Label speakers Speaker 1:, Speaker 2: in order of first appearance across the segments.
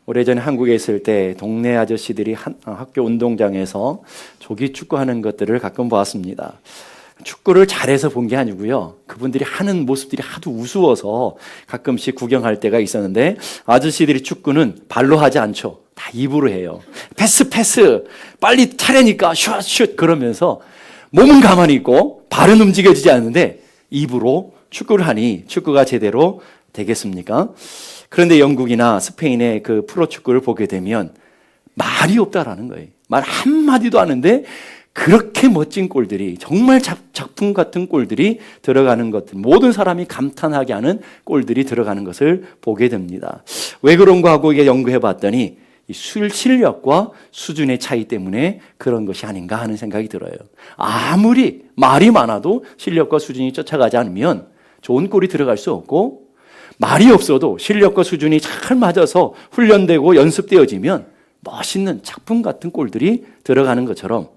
Speaker 1: 오래전에 한국에 있을 때 동네 아저씨들이 학교 운동장에서 조기 축구하는 것들을 가끔 보았습니다. 축구를 잘해서 본 게 아니고요. 그분들이 하는 모습들이 하도 우스워서 가끔씩 구경할 때가 있었는데, 아저씨들이 축구는 발로 하지 않죠. 다 입으로 해요. 패스 빨리 차례니까 슛 그러면서 몸은 가만히 있고 발은 움직여지지 않는데 입으로 축구를 하니 축구가 제대로 되겠습니까? 그런데 영국이나 스페인의 그 프로축구를 보게 되면 말이 없다라는 거예요. 말 한마디도 안 하는데 그렇게 멋진 골들이, 정말 작품 같은 골들이 들어가는 것들, 모든 사람이 감탄하게 하는 골들이 들어가는 것을 보게 됩니다. 왜 그런가 하고 이게 연구해 봤더니 이 실력과 수준의 차이 때문에 그런 것이 아닌가 하는 생각이 들어요. 아무리 말이 많아도 실력과 수준이 쫓아가지 않으면 좋은 골이 들어갈 수 없고, 말이 없어도 실력과 수준이 잘 맞아서 훈련되고 연습되어지면 멋있는 작품 같은 골들이 들어가는 것처럼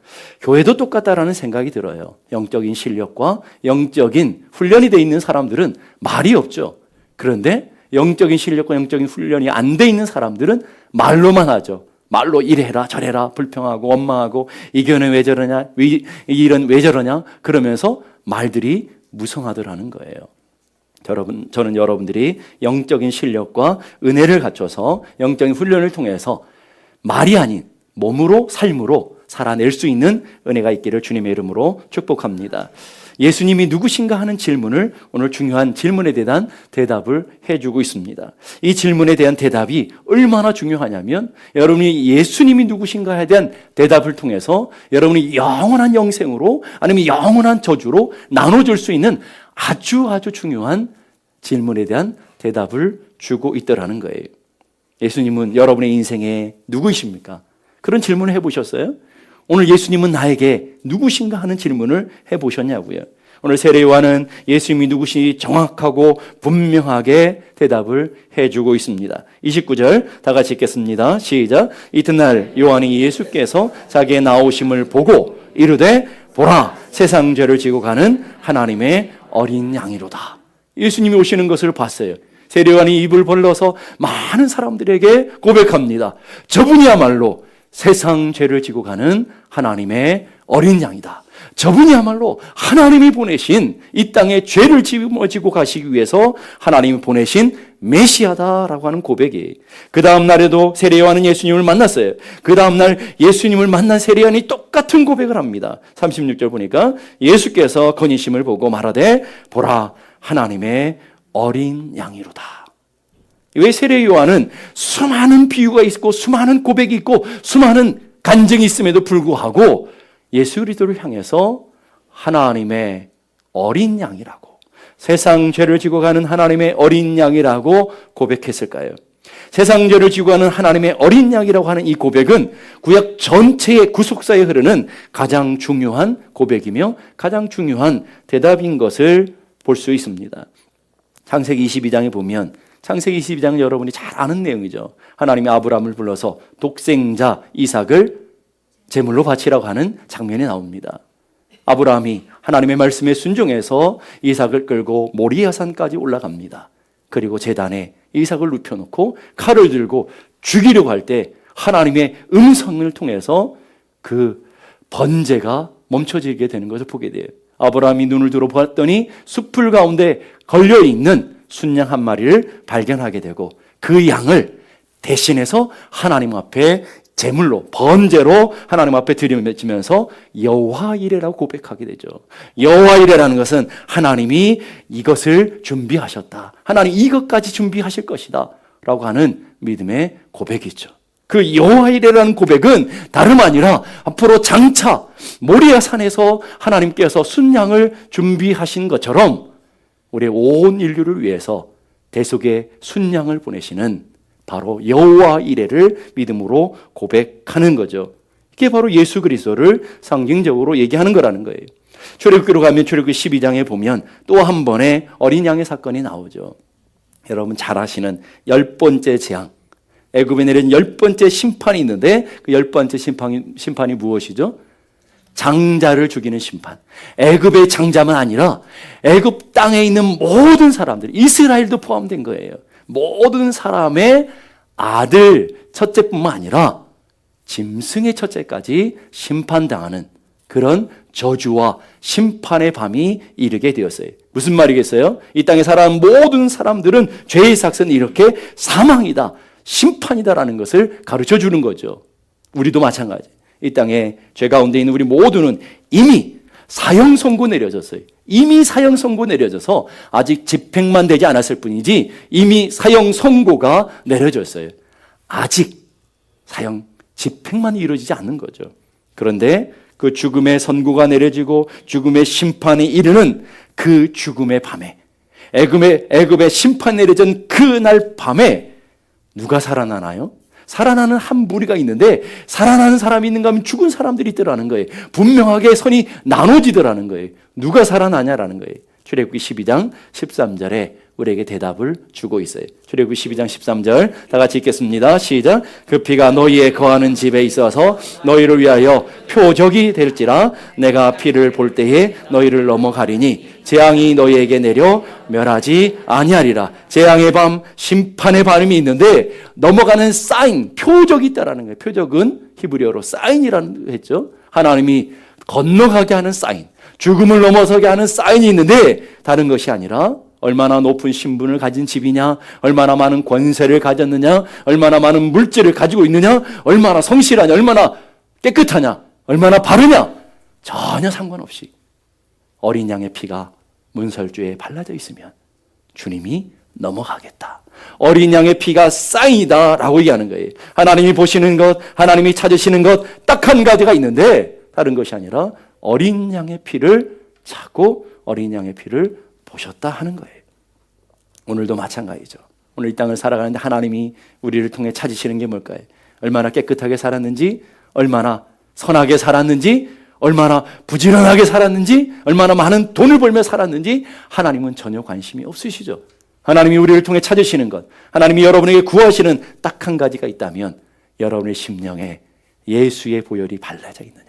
Speaker 1: 교회도 똑같다라는 생각이 들어요. 영적인 실력과 영적인 훈련이 돼 있는 사람들은 말이 없죠. 그런데 영적인 실력과 영적인 훈련이 안 돼 있는 사람들은 말로만 하죠. 말로 이래라 저래라 불평하고 원망하고 이견은 왜 저러냐, 일은 왜 저러냐 그러면서 말들이 무성하더라는 거예요. 여러분, 저는 여러분들이 영적인 실력과 은혜를 갖춰서 영적인 훈련을 통해서 말이 아닌 몸으로 삶으로 살아낼 수 있는 은혜가 있기를 주님의 이름으로 축복합니다. 예수님이 누구신가 하는 질문을, 오늘 중요한 질문에 대한 대답을 해주고 있습니다. 이 질문에 대한 대답이 얼마나 중요하냐면, 여러분이 예수님이 누구신가에 대한 대답을 통해서 여러분이 영원한 영생으로 아니면 영원한 저주로 나눠줄 수 있는 아주 중요한 질문에 대한 대답을 주고 있더라는 거예요. 예수님은 여러분의 인생에 누구이십니까? 그런 질문을 해보셨어요? 오늘 예수님은 나에게 누구신가 하는 질문을 해보셨냐고요. 오늘 세례요한은 예수님이 누구시 정확하고 분명하게 대답을 해주고 있습니다. 29절 다 같이 읽겠습니다. 시작. 이튿날 요한이 예수께서 자기의 나오심을 보고 이르되 보라, 세상 죄를 지고 가는 하나님의 어린 양이로다. 예수님이 오시는 것을 봤어요. 세례요한이 입을 벌려서 많은 사람들에게 고백합니다. 저분이야말로 세상 죄를 지고 가는 하나님의 어린 양이다. 저분이야말로 하나님이 보내신, 이 땅에 죄를 짊어지고 가시기 위해서 하나님이 보내신 메시아다라고 하는 고백이에요. 그 다음 날에도 세례요한은 예수님을 만났어요. 그 다음 날 예수님을 만난 세례요한이 똑같은 고백을 합니다. 36절 보니까 예수께서 건의심을 보고 말하되 보라, 하나님의 어린 양이로다. 왜 세례요한은 수많은 비유가 있고 수많은 고백이 있고 수많은 간증이 있음에도 불구하고 예수 그리스도를 향해서 하나님의 어린 양이라고, 세상 죄를 지고 가는 하나님의 어린 양이라고 고백했을까요? 세상 죄를 지고 가는 하나님의 어린 양이라고 하는 이 고백은 구약 전체의 구속사에 흐르는 가장 중요한 고백이며 가장 중요한 대답인 것을 볼 수 있습니다. 창세기 22장에 보면, 창세기 22장은 여러분이 잘 아는 내용이죠. 하나님이 아브라함을 불러서 독생자 이삭을 제물로 바치라고 하는 장면이 나옵니다. 아브라함이 하나님의 말씀에 순종해서 이삭을 끌고 모리아산까지 올라갑니다. 그리고 제단에 이삭을 눕혀놓고 칼을 들고 죽이려고 할 때 하나님의 음성을 통해서 그 번제가 멈춰지게 되는 것을 보게 돼요. 아브라함이 눈을 들어 보았더니 숲풀 가운데 걸려있는 순양 한 마리를 발견하게 되고 그 양을 대신해서 하나님 앞에 제물로, 번제로 하나님 앞에 드리면서 여호와 이레라고 고백하게 되죠. 여호와 이레라는 것은 하나님이 이것을 준비하셨다, 하나님 이것까지 준비하실 것이다 라고 하는 믿음의 고백이죠. 그 여호와 이레라는 고백은 다름 아니라 앞으로 장차 모리아 산에서 하나님께서 순양을 준비하신 것처럼 우리 온 인류를 위해서 대속의 순양을 보내시는 바로 여호와 이레를 믿음으로 고백하는 거죠. 이게 바로 예수 그리스도를 상징적으로 얘기하는 거라는 거예요. 출애굽기로 가면 출애굽기 12장에 보면 또 한 번의 어린 양의 사건이 나오죠. 여러분 잘 아시는 10번째 재앙, 애굽에 내린 10번째 심판이 있는데 그 10번째 심판이 무엇이죠? 장자를 죽이는 심판. 애굽의 장자만 아니라 애굽 땅에 있는 모든 사람들, 이스라엘도 포함된 거예요. 모든 사람의 아들 첫째뿐만 아니라 짐승의 첫째까지 심판당하는 그런 저주와 심판의 밤이 이르게 되었어요. 무슨 말이겠어요? 이 땅에 살아가는 모든 사람들은 죄의 삭은 이렇게 사망이다, 심판이다라는 것을 가르쳐 주는 거죠. 우리도 마찬가지. 이 땅에 죄 가운데 있는 우리 모두는 이미 사형 선고 내려졌어요. 이미 사형 선고 내려져서 아직 집행만 되지 않았을 뿐이지 이미 사형 선고가 내려졌어요. 아직 사형 집행만 이루어지지 않는 거죠. 그런데 그 죽음의 선고가 내려지고 죽음의 심판이 이르는 그 죽음의 밤에, 애굽의 심판 내려진 그날 밤에 누가 살아나나요? 살아나는 한 무리가 있는데, 살아나는 사람이 있는가 하면 죽은 사람들이 있더라는 거예요. 분명하게 선이 나눠지더라는 거예요. 누가 살아나냐라는 거예요. 출애굽기 12장 13절에 우리에게 대답을 주고 있어요. 출애굽기 12장 13절 다 같이 읽겠습니다. 시작. 그 피가 너희의 거하는 집에 있어서 너희를 위하여 표적이 될지라. 내가 피를 볼 때에 너희를 넘어가리니 재앙이 너희에게 내려 멸하지 아니하리라. 재앙의 밤, 심판의 밤이 있는데 넘어가는 사인, 표적이 있다라는 거예요. 표적은 히브리어로 사인이라는 했죠. 하나님이 건너가게 하는 사인, 죽음을 넘어서게 하는 사인이 있는데 다른 것이 아니라 얼마나 높은 신분을 가진 집이냐, 얼마나 많은 권세를 가졌느냐, 얼마나 많은 물질을 가지고 있느냐, 얼마나 성실하냐, 얼마나 깨끗하냐, 얼마나 바르냐, 전혀 상관없이 어린 양의 피가 문설주에 발라져 있으면 주님이 넘어가겠다. 어린 양의 피가 사인이다라고 얘기하는 거예요. 하나님이 보시는 것, 하나님이 찾으시는 것 딱 한 가지가 있는데 다른 것이 아니라 어린 양의 피를 찾고 어린 양의 피를 보셨다 하는 거예요. 오늘도 마찬가지죠. 오늘 이 땅을 살아가는데 하나님이 우리를 통해 찾으시는 게 뭘까요? 얼마나 깨끗하게 살았는지, 얼마나 선하게 살았는지, 얼마나 부지런하게 살았는지, 얼마나 많은 돈을 벌며 살았는지 하나님은 전혀 관심이 없으시죠. 하나님이 우리를 통해 찾으시는 것, 하나님이 여러분에게 구하시는 딱 한 가지가 있다면 여러분의 심령에 예수의 보혈이 발라져 있느냐,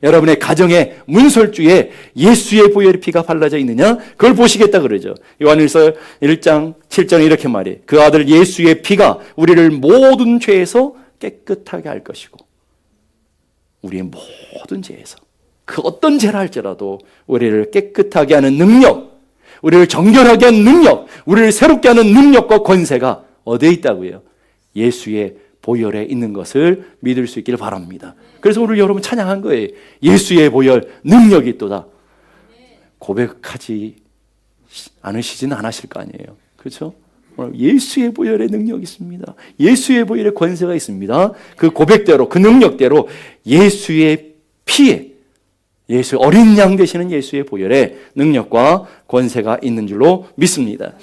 Speaker 1: 여러분의 가정의 문설주에 예수의 보혈의 피가 발라져 있느냐, 그걸 보시겠다 그러죠. 요한일서 1장 7절에 이렇게 말해요. 그 아들 예수의 피가 우리를 모든 죄에서 깨끗하게 할 것이고, 우리의 모든 죄에서 그 어떤 죄라 할지라도 우리를 깨끗하게 하는 능력, 우리를 정결하게 하는 능력, 우리를 새롭게 하는 능력과 권세가 어디에 있다고요? 예수의 보혈에 있는 것을 믿을 수 있기를 바랍니다. 그래서 오늘 여러분 찬양한 거예요. 예수의 보혈 능력이 있도다. 고백하지 않으시지는 않으실 거 아니에요. 그렇죠? 예수의 보혈의 능력이 있습니다. 예수의 보혈의 권세가 있습니다. 그 고백대로, 그 능력대로 예수의 피에, 예수 어린 양 되시는 예수의 보혈의 능력과 권세가 있는 줄로 믿습니다.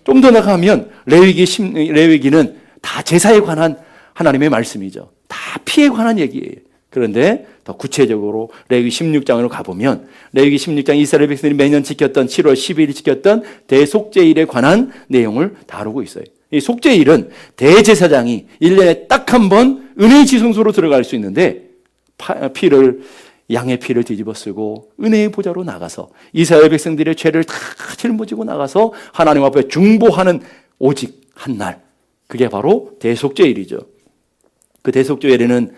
Speaker 1: 좀 더 나가면 레위기는 다 제사에 관한 하나님의 말씀이죠. 다 피에 관한 얘기예요. 그런데 더 구체적으로 레위기 16장으로 가보면 레위기 16장 이스라엘 백성들이 매년 지켰던 7월 10일이 지켰던 대속죄일에 관한 내용을 다루고 있어요. 이 속죄일은 대제사장이 1년에 딱 한 번 은혜의 지성소로 들어갈 수 있는데 양의 피를 뒤집어 쓰고 은혜의 보좌로 나가서 이스라엘 백성들의 죄를 다 짊어지고 나가서 하나님 앞에 중보하는 오직 한 날, 그게 바로 대속죄일이죠. 그 대속죄일에는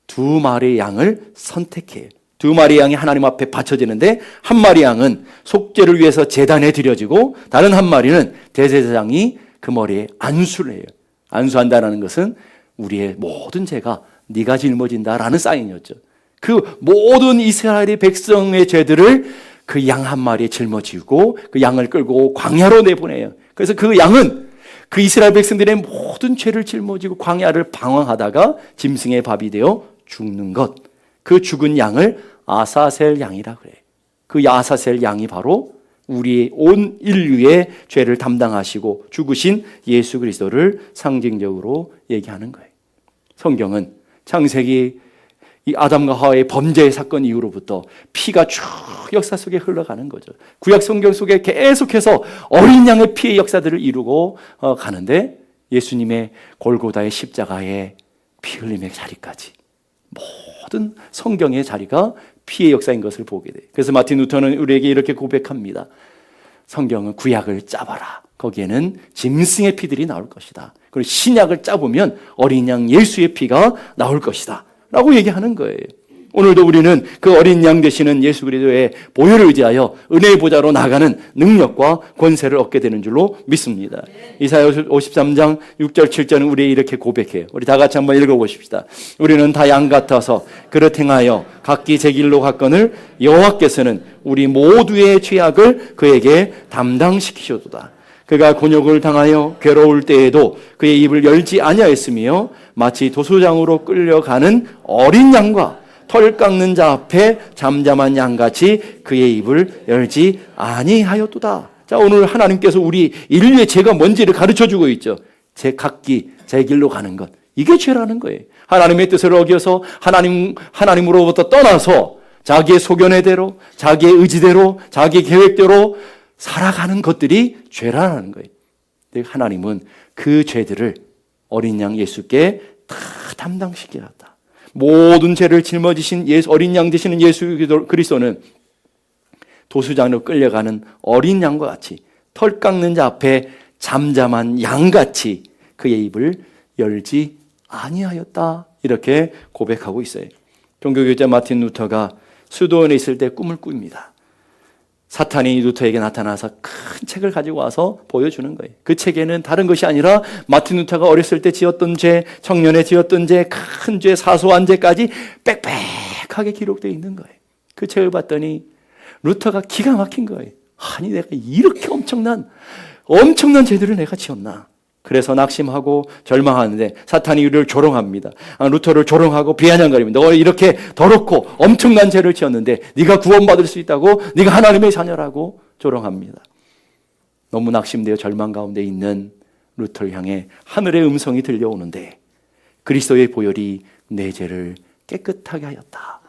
Speaker 1: 두 마리의 양을 선택해요. 두 마리의 양이 하나님 앞에 바쳐지는데 한 마리 양은 속죄를 위해서 제단에 드려지고 다른 한 마리는 대제사장이 그 머리에 안수를 해요. 안수한다는 것은 우리의 모든 죄가 네가 짊어진다라는 사인이었죠. 그 모든 이스라엘의 백성의 죄들을 그 양 한 마리에 짊어지고 그 양을 끌고 광야로 내보내요. 그래서 그 양은 그 이스라엘 백성들의 모든 죄를 짊어지고 광야를 방황하다가 짐승의 밥이 되어 죽는 것, 그 죽은 양을 아사셀 양이라 그래요. 그 아사셀 양이 바로 우리의 온 인류의 죄를 담당하시고 죽으신 예수 그리스도를 상징적으로 얘기하는 거예요. 성경은 창세기 이 아담과 하와의 범죄의 사건 이후로부터 피가 쭉 역사 속에 흘러가는 거죠. 구약 성경 속에 계속해서 어린 양의 피의 역사들을 이루고 가는데 예수님의 골고다의 십자가의 피 흘림의 자리까지 모든 성경의 자리가 피의 역사인 것을 보게 돼요. 그래서 마틴 루터는 우리에게 이렇게 고백합니다. 성경은 구약을 짜봐라. 거기에는 짐승의 피들이 나올 것이다. 그리고 신약을 짜보면 어린 양 예수의 피가 나올 것이다 라고 얘기하는 거예요. 오늘도 우리는 그 어린 양 되시는 예수 그리스도의 보혈을 의지하여 은혜의 보좌로 나가는 능력과 권세를 얻게 되는 줄로 믿습니다. 이사야 53장 6절 7절은 우리 이렇게 고백해요. 우리 다 같이 한번 읽어보십시다. 우리는 다 양 같아서 그릇 행하여 각기 제 길로 갔거늘 여호와께서는 우리 모두의 죄악을 그에게 담당시키셔도다. 그가 곤욕을 당하여 괴로울 때에도 그의 입을 열지 아니하였으며 마치 도수장으로 끌려가는 어린 양과 털 깎는 자 앞에 잠잠한 양같이 그의 입을 열지 아니하였도다. 자, 오늘 하나님께서 우리 인류의 죄가 뭔지를 가르쳐주고 있죠. 각기 제 길로 가는 것, 이게 죄라는 거예요. 하나님의 뜻을 어겨서 하나님으로부터 떠나서 자기의 소견의대로, 자기의 의지대로, 자기의 계획대로 살아가는 것들이 죄라는 거예요. 하나님은 그 죄들을 어린 양 예수께 다 담당시키셨다. 모든 죄를 짊어지신 어린 양 되시는 예수 그리스도는 도수장으로 끌려가는 어린 양과 같이 털 깎는 자 앞에 잠잠한 양같이 그의 입을 열지 아니하였다. 이렇게 고백하고 있어요. 종교교자 마틴 루터가 수도원에 있을 때 꿈을 꿉니다. 사탄이 루터에게 나타나서 큰 책을 가지고 와서 보여주는 거예요. 그 책에는 다른 것이 아니라 마틴 루터가 어렸을 때 지었던 죄, 청년에 지었던 죄, 큰 죄, 사소한 죄까지 빽빽하게 기록되어 있는 거예요. 그 책을 봤더니 루터가 기가 막힌 거예요. 아니, 내가 이렇게 엄청난 죄들을 내가 지었나. 그래서 낙심하고 절망하는데 사탄이 우리를 조롱합니다. 루터를 조롱하고 비아냥거립니다. 너 이렇게 더럽고 엄청난 죄를 지었는데 네가 구원받을 수 있다고? 네가 하나님의 자녀라고 조롱합니다. 너무 낙심되어 절망 가운데 있는 루터를 향해 하늘의 음성이 들려오는데 그리스도의 보혈이 내 죄를 깨끗하게 하였다.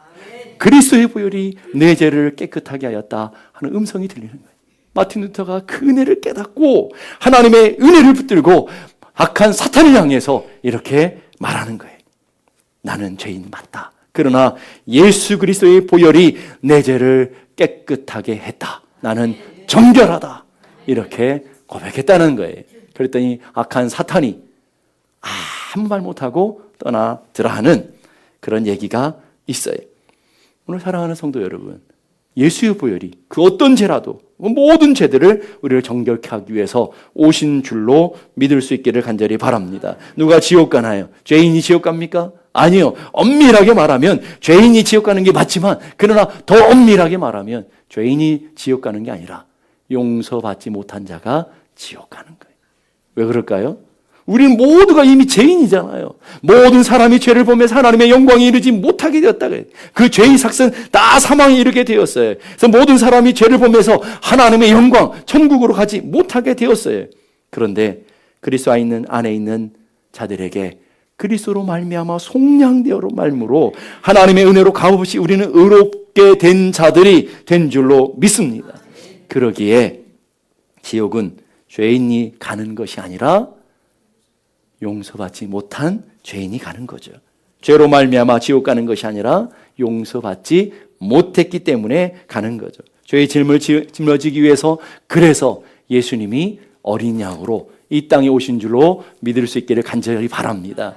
Speaker 1: 그리스도의 보혈이 내 죄를 깨끗하게 하였다 하는 음성이 들리는 거예요. 마틴 루터가 그 은혜를 깨닫고 하나님의 은혜를 붙들고 악한 사탄을 향해서 이렇게 말하는 거예요. 나는 죄인 맞다. 그러나 예수 그리스도의 보혈이 내 죄를 깨끗하게 했다. 나는 정결하다. 이렇게 고백했다는 거예요. 그랬더니 악한 사탄이 아무 말 못하고 떠나더라 하는 그런 얘기가 있어요. 오늘 사랑하는 성도 여러분, 예수의 보혈이 그 어떤 죄라도 모든 죄들을 우리를 정결케 하기 위해서 오신 줄로 믿을 수 있기를 간절히 바랍니다. 누가 지옥 가나요? 죄인이 지옥 갑니까? 아니요. 엄밀하게 말하면 죄인이 지옥 가는 게 맞지만 그러나 더 엄밀하게 말하면 죄인이 지옥 가는 게 아니라 용서받지 못한 자가 지옥 가는 거예요. 왜 그럴까요? 우리는 모두가 이미 죄인이잖아요. 모든 사람이 죄를 보면서 하나님의 영광에 이르지 못하게 되었다. 그 죄의 삭은 다 사망에 이르게 되었어요. 그래서 모든 사람이 죄를 보면서 하나님의 영광, 천국으로 가지 못하게 되었어요. 그런데 그리스도 안에 있는 자들에게 그리스도로 말미암아 속량되어로 말미로 하나님의 은혜로 값없이 우리는 의롭게 된 자들이 된 줄로 믿습니다. 그러기에 지옥은 죄인이 가는 것이 아니라 용서받지 못한 죄인이 가는 거죠. 죄로 말미암아 지옥 가는 것이 아니라 용서받지 못했기 때문에 가는 거죠. 죄의 짐을 짊어지기 위해서 그래서 예수님이 어린 양으로 이 땅에 오신 줄로 믿을 수 있기를 간절히 바랍니다.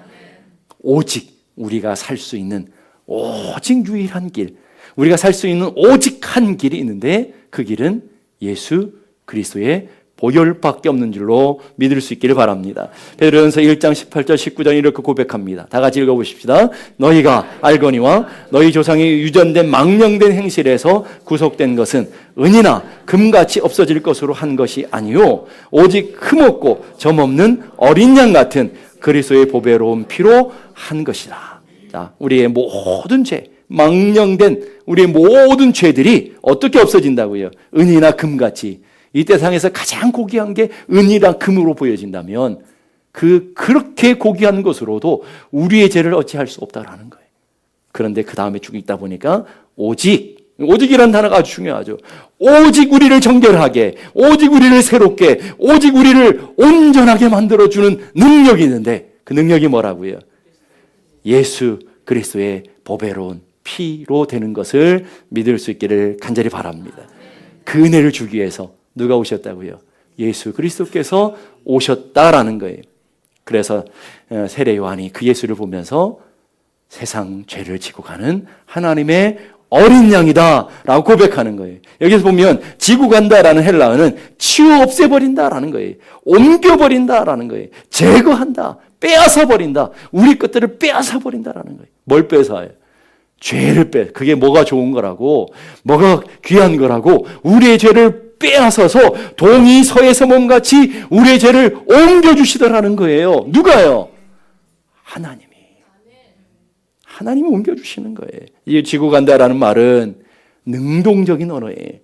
Speaker 1: 오직 우리가 살 수 있는 오직 유일한 길, 우리가 살 수 있는 오직 한 길이 있는데 그 길은 예수 그리스도의 보혈밖에 없는 줄로 믿을 수 있기를 바랍니다. 베드로전서 1장 18절 19절 이렇게 고백합니다. 다 같이 읽어보십시다. 너희가 알거니와 너희 조상이 유전된 망령된 행실에서 구속된 것은 은이나 금같이 없어질 것으로 한 것이 아니요 오직 흠없고 점없는 어린 양 같은 그리스도의 보배로운 피로 한 것이다. 자, 우리의 모든 죄, 망령된 우리의 모든 죄들이 어떻게 없어진다고요? 은이나 금같이. 이 세상에서 가장 고귀한 게 은이랑 금으로 보여진다면 그렇게 고귀한 것으로도 우리의 죄를 어찌할 수 없다라는 거예요. 그런데 그 다음에 쭉 있다 보니까 오직이라는 단어가 아주 중요하죠. 오직 우리를 정결하게, 오직 우리를 새롭게, 오직 우리를 온전하게 만들어주는 능력이 있는데 그 능력이 뭐라고요? 예수 그리스도의 보배로운 피로 되는 것을 믿을 수 있기를 간절히 바랍니다. 그 은혜를 주기 위해서 누가 오셨다고요? 예수 그리스도께서 오셨다라는 거예요. 그래서 세례 요한이 그 예수를 보면서 세상 죄를 지고 가는 하나님의 어린 양이다 라고 고백하는 거예요. 여기서 보면 지고 간다라는 헬라어는 치워 없애버린다라는 거예요. 옮겨버린다라는 거예요. 제거한다, 빼앗아 버린다, 우리 것들을 빼앗아 버린다라는 거예요. 뭘 빼앗아요? 죄를 빼. 그게 뭐가 좋은 거라고, 뭐가 귀한 거라고, 우리의 죄를 빼앗아서 동이 서에서 몸같이 우리의 죄를 옮겨주시더라는 거예요. 누가요? 하나님이 옮겨주시는 거예요. 이 지고 간다라는 말은 능동적인 언어예요.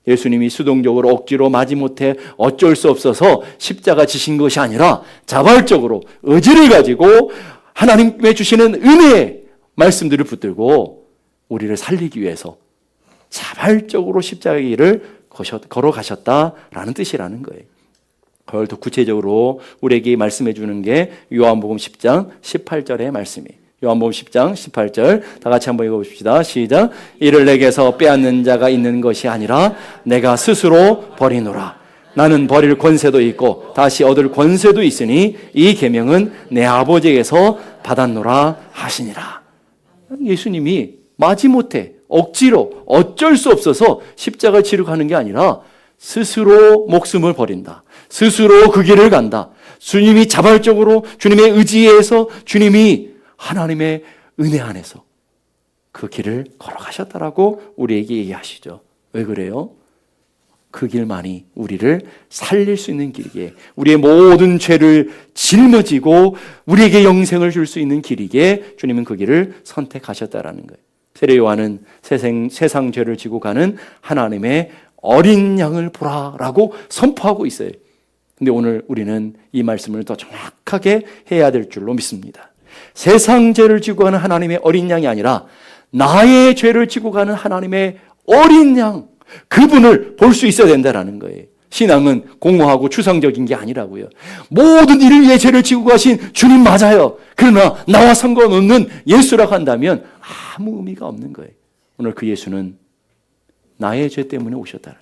Speaker 1: 예수님이 수동적으로 억지로 마지못해 어쩔 수 없어서 십자가 지신 것이 아니라 자발적으로 의지를 가지고 하나님의 주시는 은혜의 말씀들을 붙들고 우리를 살리기 위해서 자발적으로 십자가의 길을 걸어가셨다라는 뜻이라는 거예요. 그걸 더 구체적으로 우리에게 말씀해 주는 게 요한복음 10장 18절의 말씀이에요. 요한복음 10장 18절 다 같이 한번 읽어봅시다. 시작. 이를 내게서 빼앗는 자가 있는 것이 아니라 내가 스스로 버리노라. 나는 버릴 권세도 있고 다시 얻을 권세도 있으니 이 계명은 내 아버지에게서 받았노라 하시니라. 예수님이 마지못해 억지로 어쩔 수 없어서 십자가를 지러 가는 게 아니라 스스로 목숨을 버린다. 스스로 그 길을 간다. 주님이 자발적으로 주님의 의지에서 주님이 하나님의 은혜 안에서 그 길을 걸어가셨다라고 우리에게 얘기하시죠. 왜 그래요? 그 길만이 우리를 살릴 수 있는 길이기에, 우리의 모든 죄를 짊어지고 우리에게 영생을 줄 수 있는 길이기에 주님은 그 길을 선택하셨다라는 거예요. 세례 요한은 세상 죄를 지고 가는 하나님의 어린 양을 보라라고 선포하고 있어요. 근데 오늘 우리는 이 말씀을 더 정확하게 해야 될 줄로 믿습니다. 세상 죄를 지고 가는 하나님의 어린 양이 아니라 나의 죄를 지고 가는 하나님의 어린 양, 그분을 볼 수 있어야 된다는 거예요. 신앙은 공허하고 추상적인 게 아니라고요. 모든 일을 위해 죄를 지고 가신 주님 맞아요. 그러나 나와 상관없는 예수라고 한다면 아무 의미가 없는 거예요. 오늘 그 예수는 나의 죄 때문에 오셨다.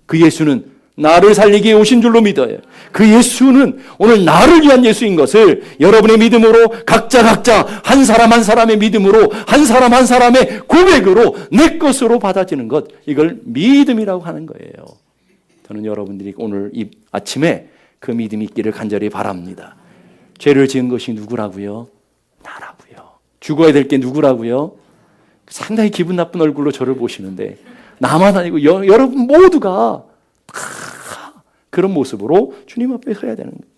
Speaker 1: 그 예수는 나를 살리기 위해 오신 줄로 믿어요. 그 예수는 오늘 나를 위한 예수인 것을 여러분의 믿음으로 각자 한 사람 한 사람의 믿음으로 한 사람 한 사람의 고백으로 내 것으로 받아지는 것, 이걸 믿음이라고 하는 거예요. 저는 여러분들이 오늘 이 아침에 그 믿음이 있기를 간절히 바랍니다. 죄를 지은 것이 누구라고요? 나라고요. 죽어야 될 게 누구라고요? 상당히 기분 나쁜 얼굴로 저를 보시는데 나만 아니고 여러분 모두가 그런 모습으로 주님 앞에 서야 되는 거예요.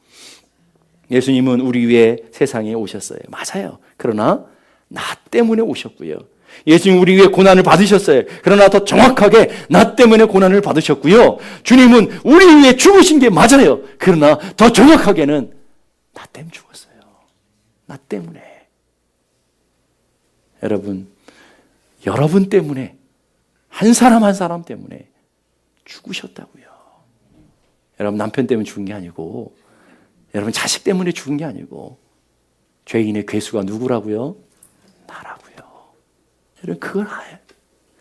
Speaker 1: 예수님은 우리 위해 세상에 오셨어요. 맞아요. 그러나 나 때문에 오셨고요. 예수님 우리 위해 고난을 받으셨어요. 그러나 더 정확하게 나 때문에 고난을 받으셨고요. 주님은 우리 위해 죽으신 게 맞아요. 그러나 더 정확하게는 나 때문에 죽었어요. 나 때문에. 여러분 때문에, 한 사람 한 사람 때문에 죽으셨다고요. 여러분 남편 때문에 죽은 게 아니고, 여러분 자식 때문에 죽은 게 아니고, 죄인의 괴수가 누구라고요? 나라고요. 여러분 그걸 알아요.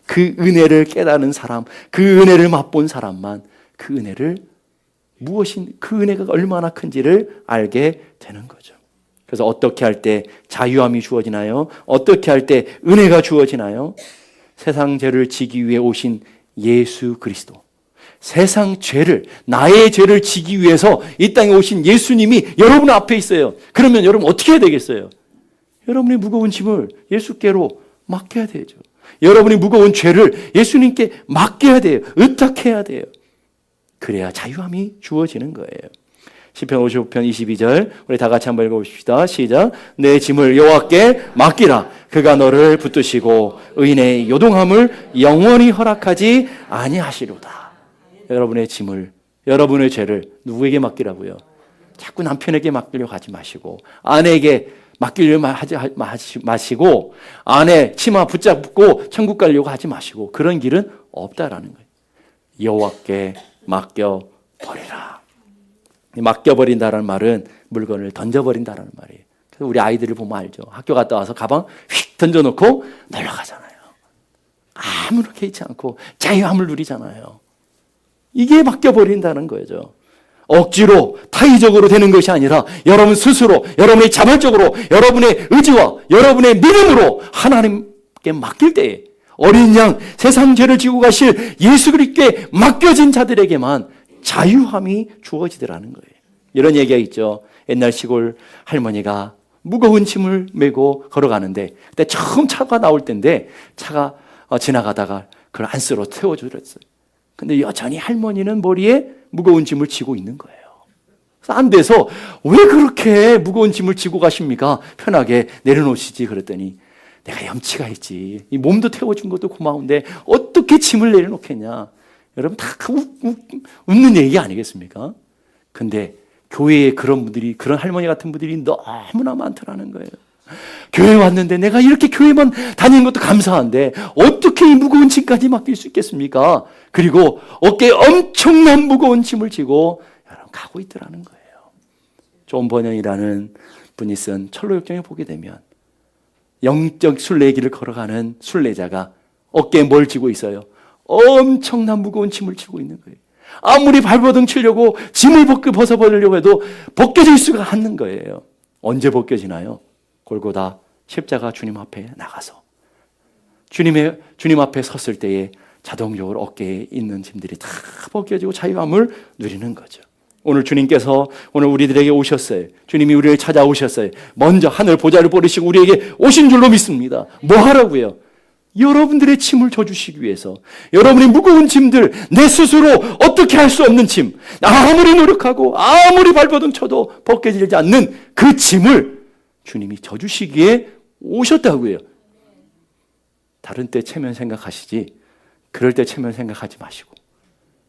Speaker 1: 그 은혜를 깨닫는 사람, 그 은혜를 맛본 사람만 그 은혜를 그 은혜가 얼마나 큰지를 알게 되는 거죠. 그래서 어떻게 할 때 자유함이 주어지나요? 어떻게 할 때 은혜가 주어지나요? 세상 죄를 지기 위해 오신 예수 그리스도, 세상 죄를, 나의 죄를 지기 위해서 이 땅에 오신 예수님이 여러분 앞에 있어요. 그러면 여러분 어떻게 해야 되겠어요? 여러분의 무거운 짐을 예수께로 맡겨야 되죠. 여러분의 무거운 죄를 예수님께 맡겨야 돼요. 의탁해야 돼요. 그래야 자유함이 주어지는 거예요. 시편 55편 22절 우리 다 같이 한번 읽어봅시다. 시작. 내 짐을 여호와께 맡기라. 그가 너를 붙드시고 의인의 요동함을 영원히 허락하지 아니하시리로다. 여러분의 짐을, 여러분의 죄를 누구에게 맡기라고요? 자꾸 남편에게 맡기려고 하지 마시고, 아내에게 맡기려고 하지 마시고, 아내 치마 붙잡고 천국 가려고 하지 마시고, 그런 길은 없다라는 거예요. 여호와께 맡겨버리라. 맡겨버린다라는 말은 물건을 던져버린다라는 말이에요. 그래서 우리 아이들을 보면 알죠. 학교 갔다 와서 가방 휙 던져놓고 놀러 가잖아요. 아무렇게 있지 않고 자유함을 누리잖아요. 이게 맡겨버린다는 거죠. 억지로 타의적으로 되는 것이 아니라 여러분 스스로 여러분의 자발적으로 여러분의 의지와 여러분의 믿음으로 하나님께 맡길 때에 어린 양 세상 죄를 지고 가실 예수 그리스도께 맡겨진 자들에게만 자유함이 주어지더라는 거예요. 이런 얘기가 있죠. 옛날 시골 할머니가 무거운 짐을 메고 걸어가는데 그때 처음 차가 나올 때인데 차가 지나가다가 그걸 안쓰러 태워주랬어요. 근데 여전히 할머니는 머리에 무거운 짐을 지고 있는 거예요. 그래서 안 돼서 왜 그렇게 무거운 짐을 지고 가십니까? 편하게 내려놓으시지. 그랬더니 내가 염치가 있지. 이 몸도 태워준 것도 고마운데 어떻게 짐을 내려놓겠냐. 여러분 다 웃는 얘기 아니겠습니까? 근데 교회에 그런 분들이, 그런 할머니 같은 분들이 너무나 많더라는 거예요. 교회 왔는데 내가 이렇게 교회만 다니는 것도 감사한데 어떻게 이 무거운 짐까지 맡길 수 있겠습니까? 그리고 어깨에 엄청난 무거운 짐을 지고 여러분 가고 있더라는 거예요. 존 버년이라는 분이 쓴 철로역정에 보게 되면 영적 순례의 길을 걸어가는 순례자가 어깨에 뭘 지고 있어요? 엄청난 무거운 짐을 지고 있는 거예요. 아무리 발버둥 치려고 짐을 벗어버리려고 해도 벗겨질 수가 없는 거예요. 언제 벗겨지나요? 골고다 십자가 주님 앞에 나가서 주님 앞에 섰을 때에 자동적으로 어깨에 있는 짐들이 다 벗겨지고 자유함을 누리는 거죠. 오늘 주님께서 오늘 우리들에게 오셨어요. 주님이 우리를 찾아오셨어요. 먼저 하늘 보좌를 버리시고 우리에게 오신 줄로 믿습니다. 뭐 하라고요? 여러분들의 짐을 져주시기 위해서, 여러분의 무거운 짐들, 내 스스로 어떻게 할 수 없는 짐, 아무리 노력하고 아무리 발버둥 쳐도 벗겨지지 않는 그 짐을 주님이 져주시기에 오셨다고요. 다른 때 체면 생각하시지 그럴 때 체면 생각하지 마시고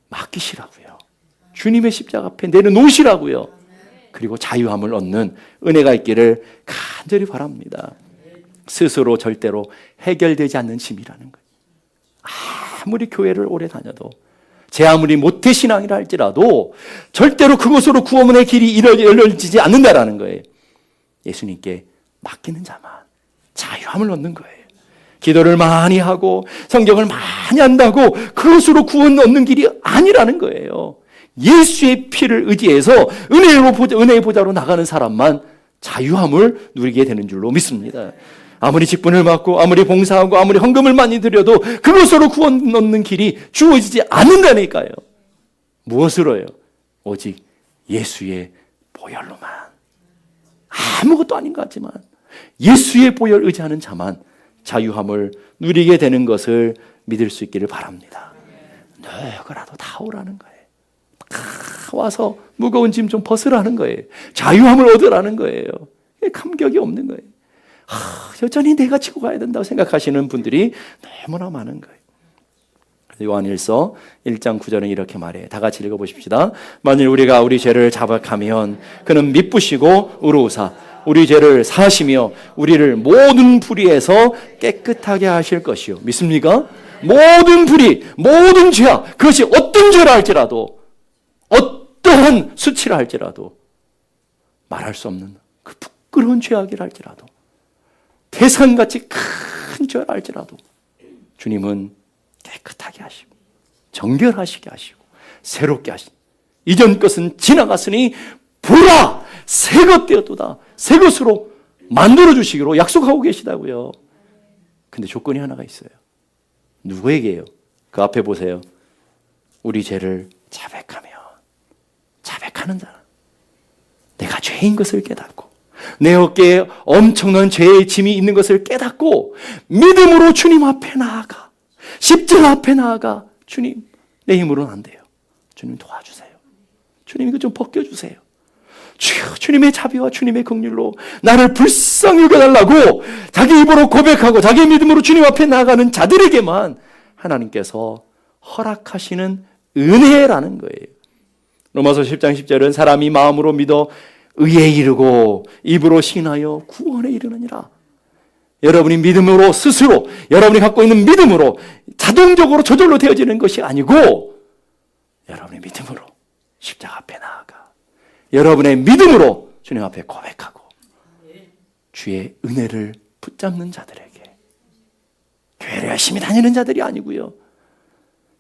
Speaker 1: 맡기시라고요. 주님의 십자가 앞에 내려놓으시라고요. 그리고 자유함을 얻는 은혜가 있기를 간절히 바랍니다. 스스로 절대로 해결되지 않는 짐이라는 거예요. 아무리 교회를 오래 다녀도, 제 아무리 모태신앙이라 할지라도 절대로 그곳으로 구원의 길이 열려지지 않는다라는 거예요. 예수님께 맡기는 자만 자유함을 얻는 거예요. 기도를 많이 하고 성경을 많이 한다고 그것으로 구원 얻는 길이 아니라는 거예요. 예수의 피를 의지해서 은혜의 보좌로 나가는 사람만 자유함을 누리게 되는 줄로 믿습니다. 아무리 직분을 맡고 아무리 봉사하고 아무리 헌금을 많이 드려도 그것으로 구원 얻는 길이 주어지지 않는다니까요. 무엇으로요? 오직 예수의 보혈로만. 아무것도 아닌 것 같지만 예수의 보혈 의지하는 자만 자유함을 누리게 되는 것을 믿을 수 있기를 바랍니다. 누구라도 다 오라는 거예요. 다 와서 무거운 짐 좀 벗으라는 거예요. 자유함을 얻으라는 거예요. 감격이 없는 거예요. 여전히 내가 지고 가야 된다고 생각하시는 분들이 너무나 많은 거예요. 요한일서 1장 9절은 이렇게 말해요. 다 같이 읽어보십시다. 만일 우리가 우리 죄를 자백하면 그는 미쁘시고 의로우사 우리 죄를 사하시며 우리를 모든 불의에서 깨끗하게 하실 것이요. 믿습니까? 모든 불의, 모든 죄악, 그것이 어떤 죄라 할지라도, 어떠한 수치라 할지라도, 말할 수 없는 그 부끄러운 죄악이라 할지라도, 태산같이 큰 죄라 할지라도 주님은 깨끗하게 하시고 정결하시게 하시고 새롭게 하시고 이전 것은 지나갔으니 보라 새 것 되었도다. 새 것으로 만들어주시기로 약속하고 계시다고요. 근데 조건이 하나가 있어요. 누구에게요? 그 앞에 보세요. 우리 죄를 자백하는 자. 내가 죄인 것을 깨닫고 내 어깨에 엄청난 죄의 짐이 있는 것을 깨닫고 믿음으로 주님 앞에 나아가, 십자가 앞에 나아가, 주님 내 힘으로는 안 돼요. 주님 도와주세요. 주님 이거 좀 벗겨주세요. 주여, 주님의 자비와 주님의 긍휼로 나를 불쌍히 여겨달라고 자기 입으로 고백하고 자기 믿음으로 주님 앞에 나아가는 자들에게만 하나님께서 허락하시는 은혜라는 거예요. 로마서 10장 10절은 사람이 마음으로 믿어 의에 이르고 입으로 신하여 구원에 이르느니라. 여러분이 믿음으로 스스로 여러분이 갖고 있는 믿음으로 자동적으로 저절로 되어지는 것이 아니고 여러분의 믿음으로 십자가 앞에 나아가 여러분의 믿음으로 주님 앞에 고백하고 주의 은혜를 붙잡는 자들에게, 교회를 열심히 다니는 자들이 아니고요,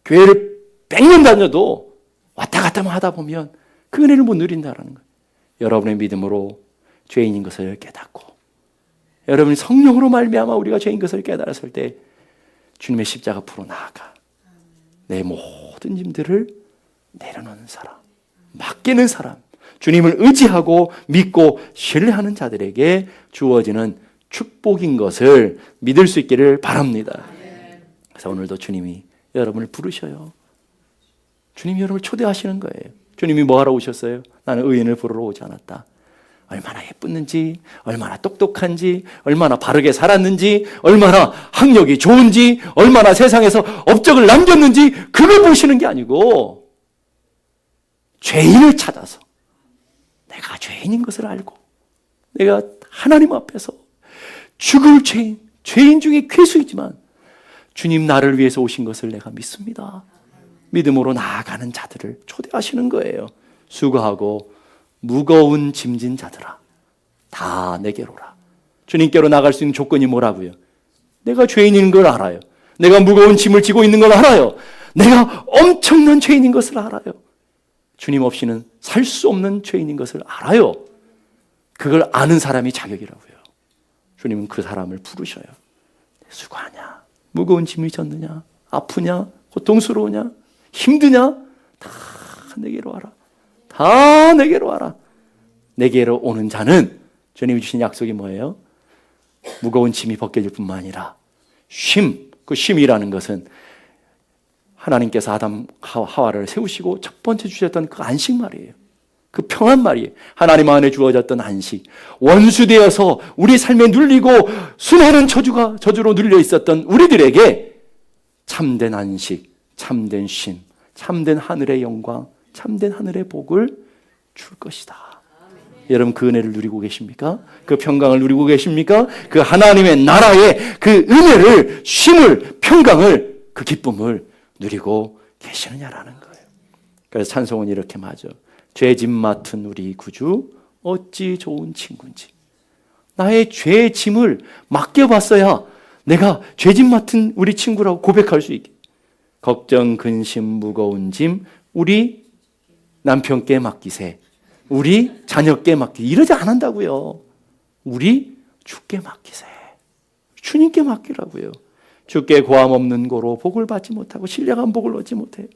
Speaker 1: 교회를 100년 다녀도 왔다 갔다만 하다 보면 그 은혜를 못 누린다는 거예요. 여러분의 믿음으로 죄인인 것을 깨닫고, 여러분이 성령으로 말미암아 우리가 죄인 것을 깨달았을 때 주님의 십자가 앞으로 나아가 내 모든 짐들을 내려놓는 사람, 맡기는 사람, 주님을 의지하고 믿고 신뢰하는 자들에게 주어지는 축복인 것을 믿을 수 있기를 바랍니다. 그래서 오늘도 주님이 여러분을 부르셔요. 주님이 여러분을 초대하시는 거예요. 주님이 뭐 하러 오셨어요? 나는 의인을 부르러 오지 않았다. 얼마나 예뻤는지, 얼마나 똑똑한지, 얼마나 바르게 살았는지, 얼마나 학력이 좋은지, 얼마나 세상에서 업적을 남겼는지 그걸 보시는 게 아니고 죄인을 찾아서 내가 죄인인 것을 알고 내가 하나님 앞에서 죽을 죄인, 죄인 중에 괴수이지만 주님 나를 위해서 오신 것을 내가 믿습니다. 믿음으로 나아가는 자들을 초대하시는 거예요. 수고하고 무거운 짐진 자들아 다 내게로라. 주님께로 나갈 수 있는 조건이 뭐라고요? 내가 죄인인 걸 알아요. 내가 무거운 짐을 지고 있는 걸 알아요. 내가 엄청난 죄인인 것을 알아요. 주님 없이는 살 수 없는 죄인인 것을 알아요. 그걸 아는 사람이 자격이라고요. 주님은 그 사람을 부르셔요. 수고하냐? 무거운 짐이 졌느냐? 아프냐? 고통스러우냐? 힘드냐? 다 내게로 와라. 다 내게로 와라. 내게로 오는 자는 주님이 주신 약속이 뭐예요? 무거운 짐이 벗겨질 뿐만 아니라 쉼, 그 쉼이라는 것은 하나님께서 아담 하와를 세우시고 첫 번째 주셨던 그 안식 말이에요. 그 평안 말이에요. 하나님 안에 주어졌던 안식. 원수되어서 우리 삶에 눌리고 수많은 저주로 눌려 있었던 우리들에게 참된 안식, 참된 쉼, 참된 하늘의 영광, 참된 하늘의 복을 줄 것이다. 여러분 그 은혜를 누리고 계십니까? 그 평강을 누리고 계십니까? 그 하나님의 나라의 그 은혜를, 쉼을, 평강을, 그 기쁨을 누리고 계시느냐라는 거예요. 그래서 찬송은 이렇게 맞아. 죄짐 맡은 우리 구주 어찌 좋은 친구인지. 나의 죄 짐을 맡겨봤어야 내가 죄짐 맡은 우리 친구라고 고백할 수 있게. 걱정 근심 무거운 짐 우리 남편께 맡기세. 우리 자녀께 맡기세. 이러지 않는다고요. 우리 주께 맡기세. 주님께 맡기라고요. 주께 고함 없는 고로 복을 받지 못하고 신령한 복을 얻지 못해요.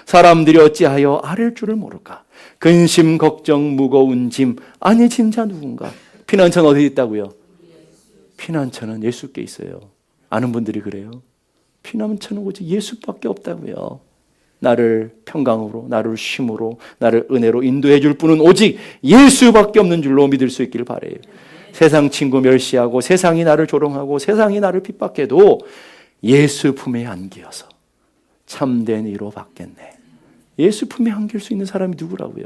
Speaker 1: 사람들이 어찌하여 아랠 줄을 모를까. 근심 걱정 무거운 짐 아니 진짜 누군가. 피난처는 어디 있다고요? 피난처는 예수께 있어요. 아는 분들이 그래요. 피난처는 오직 예수밖에 없다고요. 나를 평강으로, 나를 쉼으로, 나를 은혜로 인도해 줄 분은 오직 예수밖에 없는 줄로 믿을 수 있기를 바라요. 세상 친구 멸시하고 세상이 나를 조롱하고 세상이 나를 핍박해도 예수 품에 안기어서 참된 이로 받겠네. 예수 품에 안길 수 있는 사람이 누구라고요?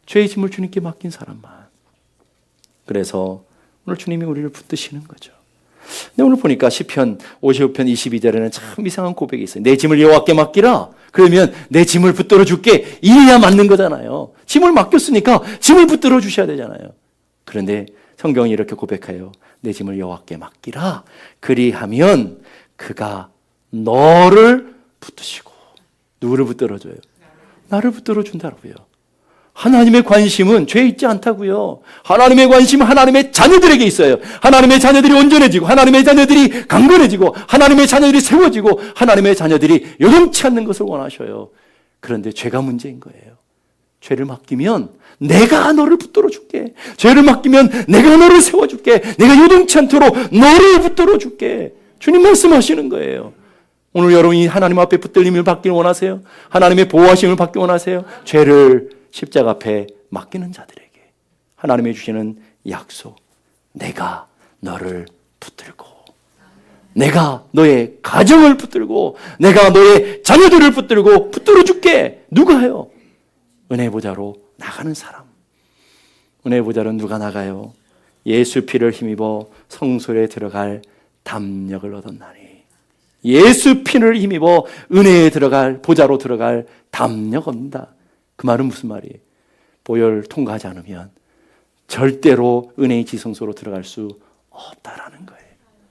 Speaker 1: 죄의 짐을 주님께 맡긴 사람만. 그래서 오늘 주님이 우리를 붙드시는 거죠. 근데 오늘 보니까 시편 55편 22절에는 참 이상한 고백이 있어요. 내 짐을 여호와께 맡기라. 그러면 내 짐을 붙들어 줄게. 이래야 맞는 거잖아요. 짐을 맡겼으니까 짐을 붙들어 주셔야 되잖아요. 그런데 성경이 이렇게 고백해요. 내 짐을 여호와께 맡기라. 그리하면 그가 너를 붙드시고. 누구를 붙들어줘요? 나를 붙들어 준다고요. 하나님의 관심은 죄에 있지 않다고요. 하나님의 관심은 하나님의 자녀들에게 있어요. 하나님의 자녀들이 온전해지고 하나님의 자녀들이 강건해지고 하나님의 자녀들이 세워지고 하나님의 자녀들이 요동치 않는 것을 원하셔요. 그런데 죄가 문제인 거예요. 죄를 맡기면 내가 너를 붙들어 줄게. 죄를 맡기면 내가 너를 세워줄게. 내가 요동치 않도록 너를 붙들어 줄게. 주님 말씀하시는 거예요. 오늘 여러분이 하나님 앞에 붙들림을 받기를 원하세요? 하나님의 보호하심을 받기 원하세요? 죄를 십자가 앞에 맡기는 자들에게 하나님이 주시는 약속. 내가 너를 붙들고 내가 너의 가정을 붙들고 내가 너의 자녀들을 붙들고 붙들어 줄게. 누가요? 은혜 보좌로 나가는 사람. 은혜 보좌로 누가 나가요? 예수 피를 힘입어 성소에 들어갈 담력을 얻었나니. 예수 피를 힘입어 은혜에 들어갈 보좌로 들어갈 담력 얻는다. 그 말은 무슨 말이에요? 보혈 통과하지 않으면 절대로 은혜의 지성소로 들어갈 수 없다라는 거예요.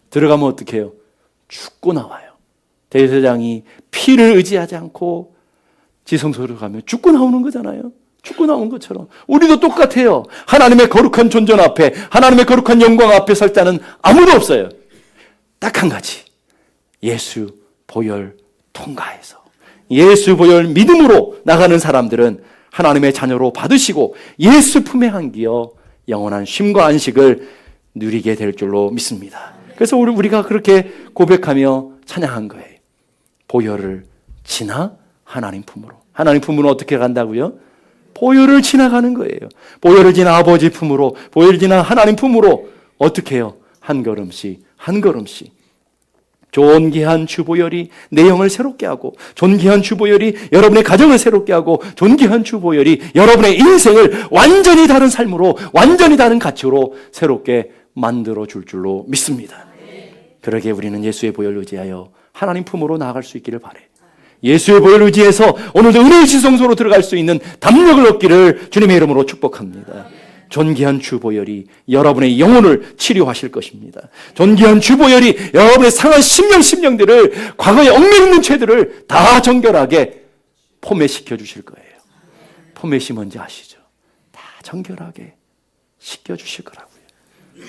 Speaker 1: 들어가면 어떻게 해요? 죽고 나와요. 대제사장이 피를 의지하지 않고 지성소로 가면 죽고 나오는 거잖아요. 죽고 나온 것처럼 우리도 똑같아요. 하나님의 거룩한 존전 앞에, 하나님의 거룩한 영광 앞에 설 때는 아무도 없어요. 딱 한 가지, 예수 보혈 통과해서, 예수 보혈 믿음으로 나가는 사람들은 하나님의 자녀로 받으시고 예수 품에 안기어 영원한 쉼과 안식을 누리게 될 줄로 믿습니다. 그래서 우리가 그렇게 고백하며 찬양한 거예요. 보혈을 지나 하나님 품으로. 하나님 품으로 어떻게 간다고요? 보혈을 지나가는 거예요. 보혈을 지나 아버지 품으로, 보혈을 지나 하나님 품으로 어떻게 해요? 한 걸음씩 한 걸음씩. 존귀한 주보혈이 내 영을 새롭게 하고, 존귀한 주보혈이 여러분의 가정을 새롭게 하고, 존귀한 주보혈이 여러분의 인생을 완전히 다른 삶으로, 완전히 다른 가치로 새롭게 만들어 줄 줄로 믿습니다. 그러기에 우리는 예수의 보혈을 의지하여 하나님 품으로 나아갈 수 있기를 바래. 예수의 보혈을 의지해서 오늘도 은혜의 지성소로 들어갈 수 있는 담력을 얻기를 주님의 이름으로 축복합니다. 존귀한 주보혈이 여러분의 영혼을 치료하실 것입니다. 존귀한 주보혈이 여러분의 상한 심령들을, 과거에 얽매이는 죄들을 다 정결하게 포매시켜 주실 거예요. 포맷이 뭔지 아시죠? 다 정결하게 씻겨 주실 거라고요.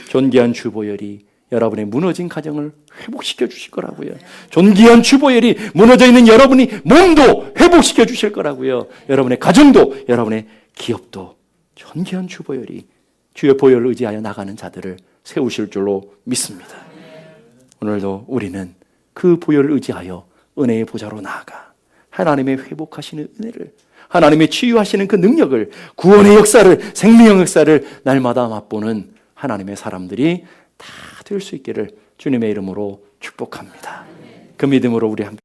Speaker 1: 존귀한 주보혈이 여러분의 무너진 가정을 회복시켜 주실 거라고요. 존귀한 주보혈이 무너져 있는 여러분이 몸도 회복시켜 주실 거라고요. 여러분의 가정도, 여러분의 기업도 존귀한 주보혈이, 주의 보혈을 의지하여 나가는 자들을 세우실 줄로 믿습니다. 오늘도 우리는 그 보혈을 의지하여 은혜의 보좌로 나아가 하나님의 회복하시는 은혜를, 하나님의 치유하시는 그 능력을, 구원의 역사를, 생명의 역사를 날마다 맛보는 하나님의 사람들이 다 될 수 있기를 주님의 이름으로 축복합니다. 그 믿음으로 우리 함께